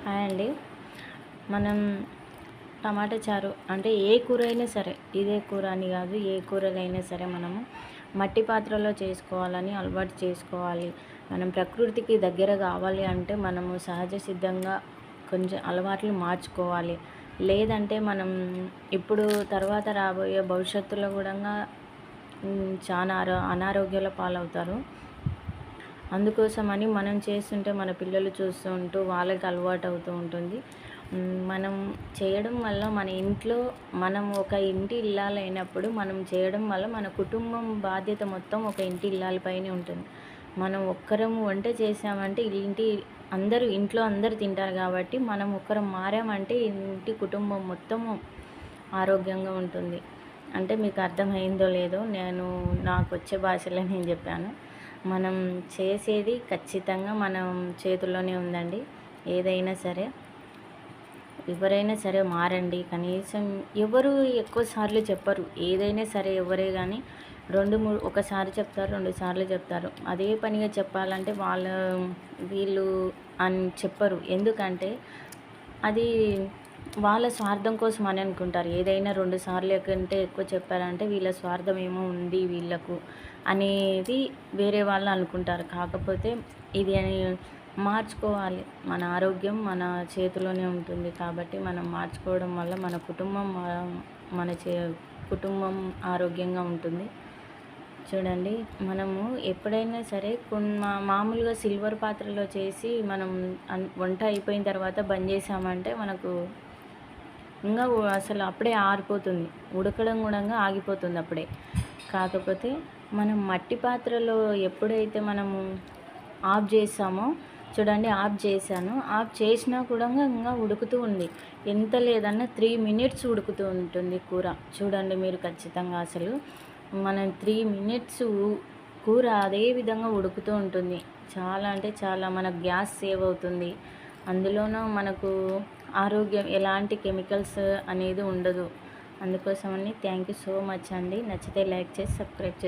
Hi అండి. మనం టమాటా చారు అంటే ఏ కూర అయినా సరే, ఇదే కూర అని కాదు, ఏ కూరలైనా సరే మనము మట్టి పాత్రలో చేసుకోవాలని అలవాటు చేసుకోవాలి. మనం ప్రకృతికి దగ్గర కావాలి అంటే మనము సహజ సిద్ధంగా కొంచెం అలవాట్లు మార్చుకోవాలి. లేదంటే మనం ఇప్పుడు తర్వాత రాబోయే భవిష్యత్తులో కూడా చాలా అనారోగ్యాల పాలవుతారు. అందుకోసమని మనం చేస్తుంటే మన పిల్లలు చూస్తూ ఉంటూ వాళ్ళకి అలవాటు అవుతూ ఉంటుంది. మనం చేయడం వల్ల మన ఇంట్లో మనం ఒక ఇంటి ఇల్లాలైనప్పుడు మనం చేయడం వల్ల మన కుటుంబం బాధ్యత మొత్తం ఒక ఇంటి ఇల్లాలపైనే ఉంటుంది. మనం ఒక్కరం వంట చేసామంటే ఇంట్లో అందరూ తింటారు కాబట్టి మనం ఒక్కరం మారామంటే ఇంటి కుటుంబం మొత్తము ఆరోగ్యంగా ఉంటుంది. అంటే మీకు అర్థమైందో లేదో నాకు వచ్చే భాషలో నేను చెప్పాను. మనం చేసేది ఖచ్చితంగా మనం చేతుల్లోనే ఉందండి. ఏదైనా సరే ఎవరైనా సరే మారండి. కనీసం ఎవరు ఎక్కువ సార్లు చెప్పరు. ఏదైనా సరే ఎవరే కానీ ఒకసారి చెప్తారు, 2 సార్లు చెప్తారు. అదే పనిగా చెప్పాలంటే వీళ్ళు అని చెప్పరు. ఎందుకంటే అది వాళ్ళ స్వార్థం కోసం అని అనుకుంటారు. ఏదైనా 2 సార్లు కంటే ఎక్కువ చెప్పారంటే వీళ్ళ స్వార్థం ఏమో ఉంది వీళ్ళకు అనేది వేరే వాళ్ళు అనుకుంటారు. కాకపోతే ఇది మార్చుకోవాలి. మన ఆరోగ్యం మన చేతిలోనే ఉంటుంది కాబట్టి మనం మార్చుకోవడం వల్ల మన కుటుంబం ఆరోగ్యంగా ఉంటుంది. చూడండి, మనము ఎప్పుడైనా సరే మామూలుగా సిల్వర్ పాత్రలో చేసి మనం వంట అయిపోయిన తర్వాత బంద్ చేసామంటే మనకు ఇంకా అసలు అప్పుడే ఆరిపోతుంది, ఉడకడం కూడా ఆగిపోతుంది అప్పుడే. కాకపోతే మనం మట్టి పాత్రలో ఎప్పుడైతే మనము ఆఫ్ చేసామో, చూడండి ఆఫ్ చేశాను, ఆఫ్ చేసినా కూడా ఇంకా ఉడుకుతూ ఉంది. ఎంత లేదన్నా 3 మినిట్స్ ఉడుకుతూ ఉంటుంది కూర. చూడండి మీరు ఖచ్చితంగా అసలు మనం 3 మినిట్స్ కూర అదే విధంగా ఉడుకుతూ ఉంటుంది. చాలా అంటే చాలా మనకు గ్యాస్ సేవ్ అవుతుంది. అందులోనూ మనకు ఆరోగ్యం ఎలాంటి కెమికల్స్ అనేది ఉండదు. అందుకోసమని థ్యాంక్ యూ సో మచ్ అండి. నచ్చితే లైక్ చేసి సబ్స్క్రైబ్ చేసి